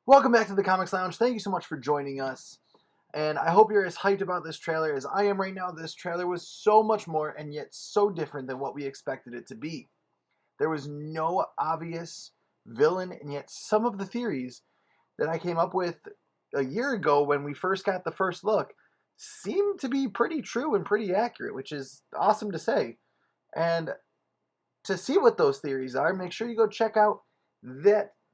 Welcome back to the Comics Lounge. Thank you so much for joining us. And I hope you're as hyped about this trailer as I am right now. This trailer was so much more and yet so different than what we expected it to be. There was no obvious villain, and yet some of the theories that I came up with a year ago when we first got the first look seem to be pretty true and pretty accurate, which is awesome to say. And to see what those theories are, make sure you go check out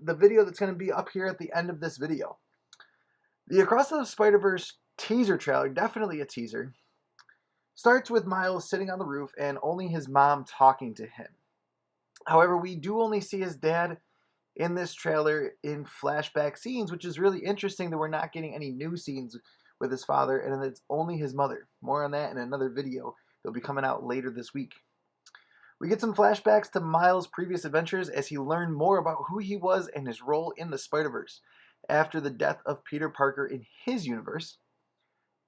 the video that's going to be up here at the end of this video. The Across the Spider-Verse teaser trailer, definitely a teaser, starts with Miles sitting on the roof and only his mom talking to him. However, we do only see his dad in this trailer in flashback scenes, which is really interesting that we're not getting any new scenes with his father, and it's only his mother. More on that in another video that'll be coming out later this week. We get some flashbacks to Miles' previous adventures as he learned more about who he was and his role in the Spider-Verse after the death of Peter Parker in his universe.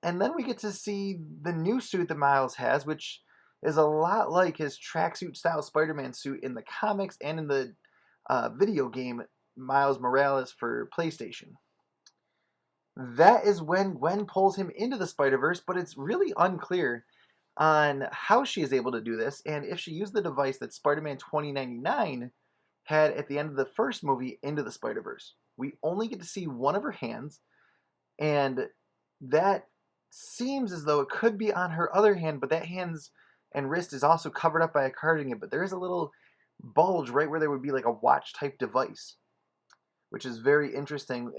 And then we get to see the new suit that Miles has, which is a lot like his tracksuit style Spider-Man suit in the comics and in the video game Miles Morales for PlayStation. That is when Gwen pulls him into the Spider-Verse, but it's really unclear on how she is able to do this and if she used the device that Spider-Man 2099 had at the end of the first movie into the Spider-Verse. We only get to see one of her hands, and that seems as though it could be on her other hand, but that hand's and wrist is also covered up by a cardigan, but there is a little bulge right where there would be like a watch type device, which is very interesting,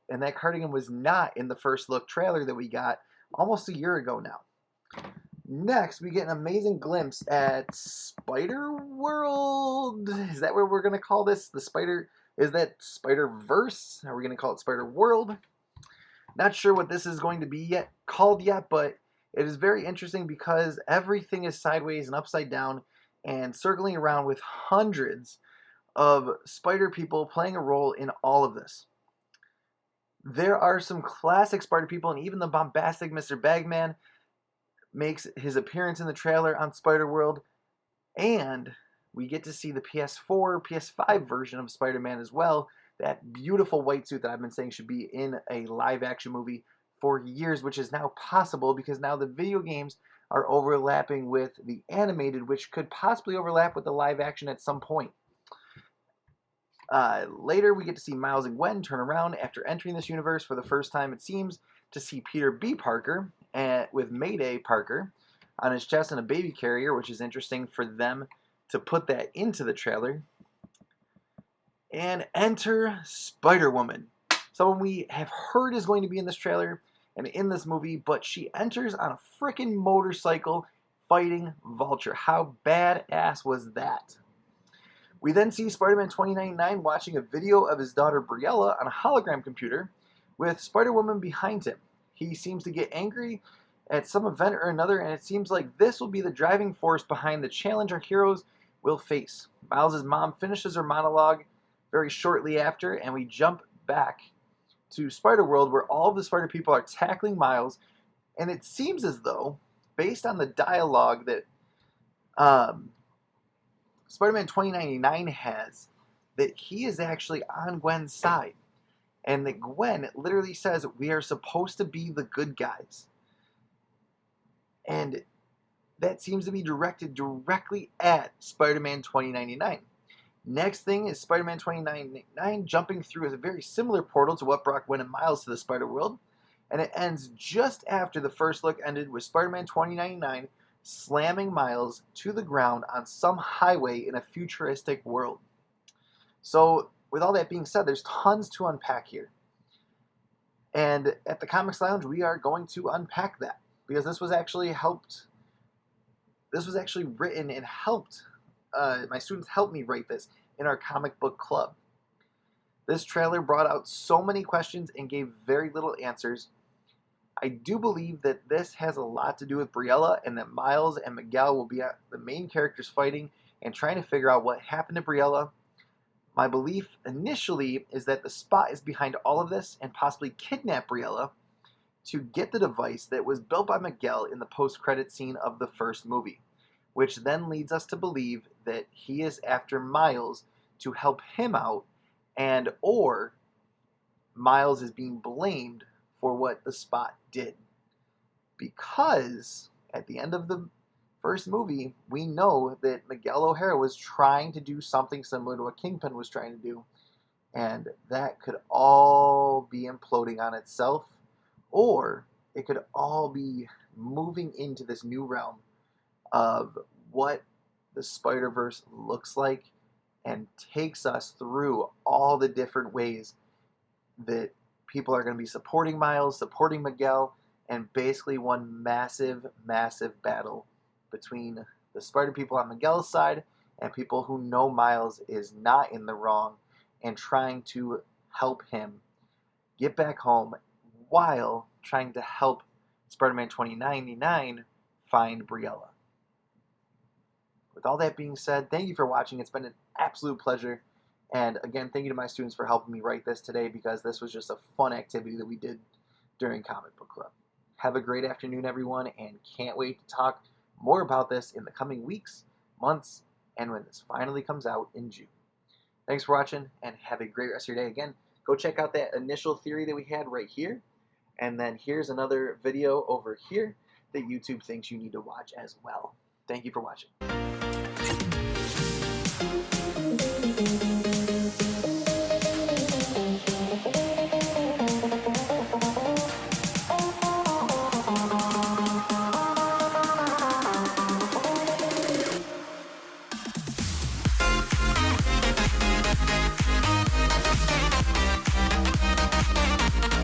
and that cardigan was not in the first look trailer that we got almost a year ago now. Next, we get an amazing glimpse at Spider-World. Is that what we're going to call this? Is that Spider-Verse? Are we going to call it Spider-World? Not sure what this is going to be called yet, but it is very interesting because everything is sideways and upside down and circling around with hundreds of Spider people playing a role in all of this. There are some classic Spider people, and even the bombastic Mr. Bagman makes his appearance in the trailer on Spider-World, and we get to see the PS4, PS5 version of Spider-Man as well, that beautiful white suit that I've been saying should be in a live-action movie for years, which is now possible because now the video games are overlapping with the animated, which could possibly overlap with the live-action at some point. Later, we get to see Miles and Gwen turn around after entering this universe for the first time, it seems, to see Peter B. Parker with Mayday Parker on his chest and a baby carrier, which is interesting for them to put that into the trailer. And enter Spider-Woman, someone we have heard is going to be in this trailer and in this movie, but she enters on a freaking motorcycle fighting Vulture. How badass was that? We then see Spider-Man 2099 watching a video of his daughter Briella on a hologram computer with Spider-Woman behind him. He seems to get angry at some event or another, and it seems like this will be the driving force behind the challenge our heroes will face. Miles' mom finishes her monologue very shortly after, and we jump back to Spider-World where all of the Spider people are tackling Miles, and it seems as though, based on the dialogue that Spider-Man 2099 has, that he is actually on Gwen's side. And that Gwen literally says, we are supposed to be the good guys. And that seems to be directed directly at Spider-Man 2099. Next thing is Spider-Man 2099 jumping through a very similar portal to what brought Gwen and Miles to the Spider-World. And it ends just after the first look ended with Spider-Man 2099 slamming Miles to the ground on some highway in a futuristic world. So, with all that being said, there's tons to unpack here. And at the Comics Lounge, we are going to unpack that. Because this was actually written and helped, my students helped me write this in our comic book club. This trailer brought out so many questions and gave very little answers. I do believe that this has a lot to do with Briella and that Miles and Miguel will be the main characters fighting and trying to figure out what happened to Briella. My belief initially is that the Spot is behind all of this and possibly kidnapped Briella to get the device that was built by Miguel in the post-credit scene of the first movie, which then leads us to believe that he is after Miles to help him out and or Miles is being blamed for what the Spot did. Because at the end of the first movie, we know that Miguel O'Hara was trying to do something similar to what Kingpin was trying to do. And that could all be imploding on itself, or it could all be moving into this new realm of what the Spider-Verse looks like and takes us through all the different ways that people are going to be supporting Miles, supporting Miguel, and basically one massive, massive battle between the Spider people on Miguel's side and people who know Miles is not in the wrong and trying to help him get back home while trying to help Spider-Man 2099 find Briella. With all that being said, thank you for watching. It's been an absolute pleasure. And again, thank you to my students for helping me write this today, because this was just a fun activity that we did during Comic Book Club. Have a great afternoon, everyone, and can't wait to talk more about this in the coming weeks, months, and when this finally comes out in June. Thanks for watching, and have a great rest of your day. Again, go check out that initial theory that we had right here, and then here's another video over here that YouTube thinks you need to watch as well. Thank you for watching.